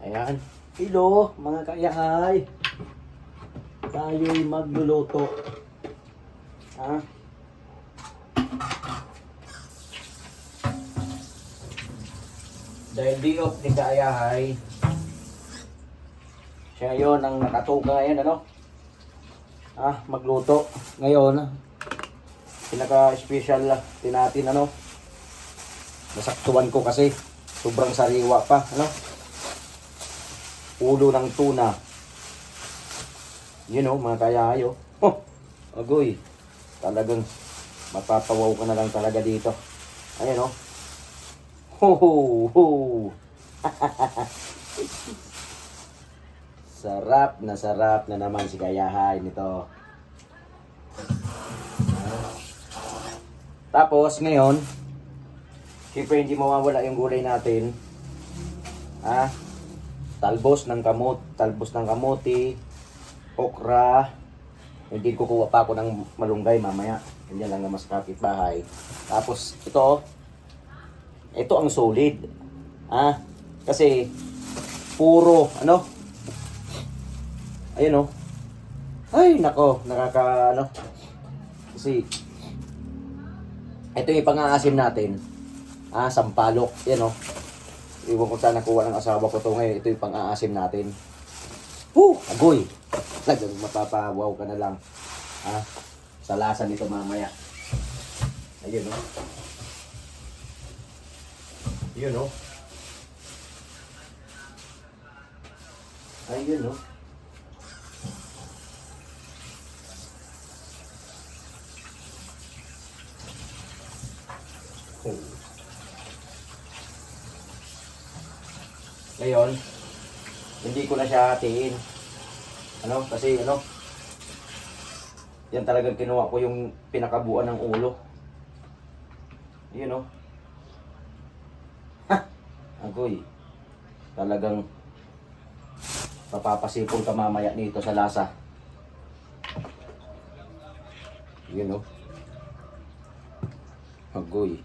Ayan. Hello, mga kayahay. Tayo'y magluluto. Ha? Dahil di off ni kayahay. Siya yun ang nakatuka ngayon, ano? Magluto. Ngayon, pinaka-special natin, ano? Nasaktuan ko kasi. Sobrang sariwa pa, ano? Ulo ng tuna. Yun, mga kayahay, oh. Agoy. Talagang mapapawaw ka na lang talaga dito. Ayan, oh. Ho, ho, ho. Sarap na naman si kayahay nito. Tapos ngayon, siyempre hindi mawawala yung gulay natin. Talbos ng kamote, okra. Hindi kukuha pa ako ng malunggay mamaya. Hindi lang naman sa kapitbahay. Tapos ito ang solid. Kasi puro ayun, oh. Ay, nako, kasi ito yung pang-aasim natin. Sampalok, yan, oh. Iwan ko saan nakuha ng asawa ko to ngayon. Ito yung pang-aasim natin. Agoy. Talagang mapapawaw ka na lang. Sa lasa nito mamaya. Ayun, oh. Yun, oh. Ayun, oh. Ngayon, hindi ko na siya hatiin. Kasi yan talagang kinuha ko yung pinakabuan ng ulo. Yun, oh. Agoy. Talagang papapasipol ka mamaya nito sa lasa. Yun, oh. Agoy.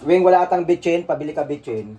Wing, wala atang bitchin, pabili ka bitchin.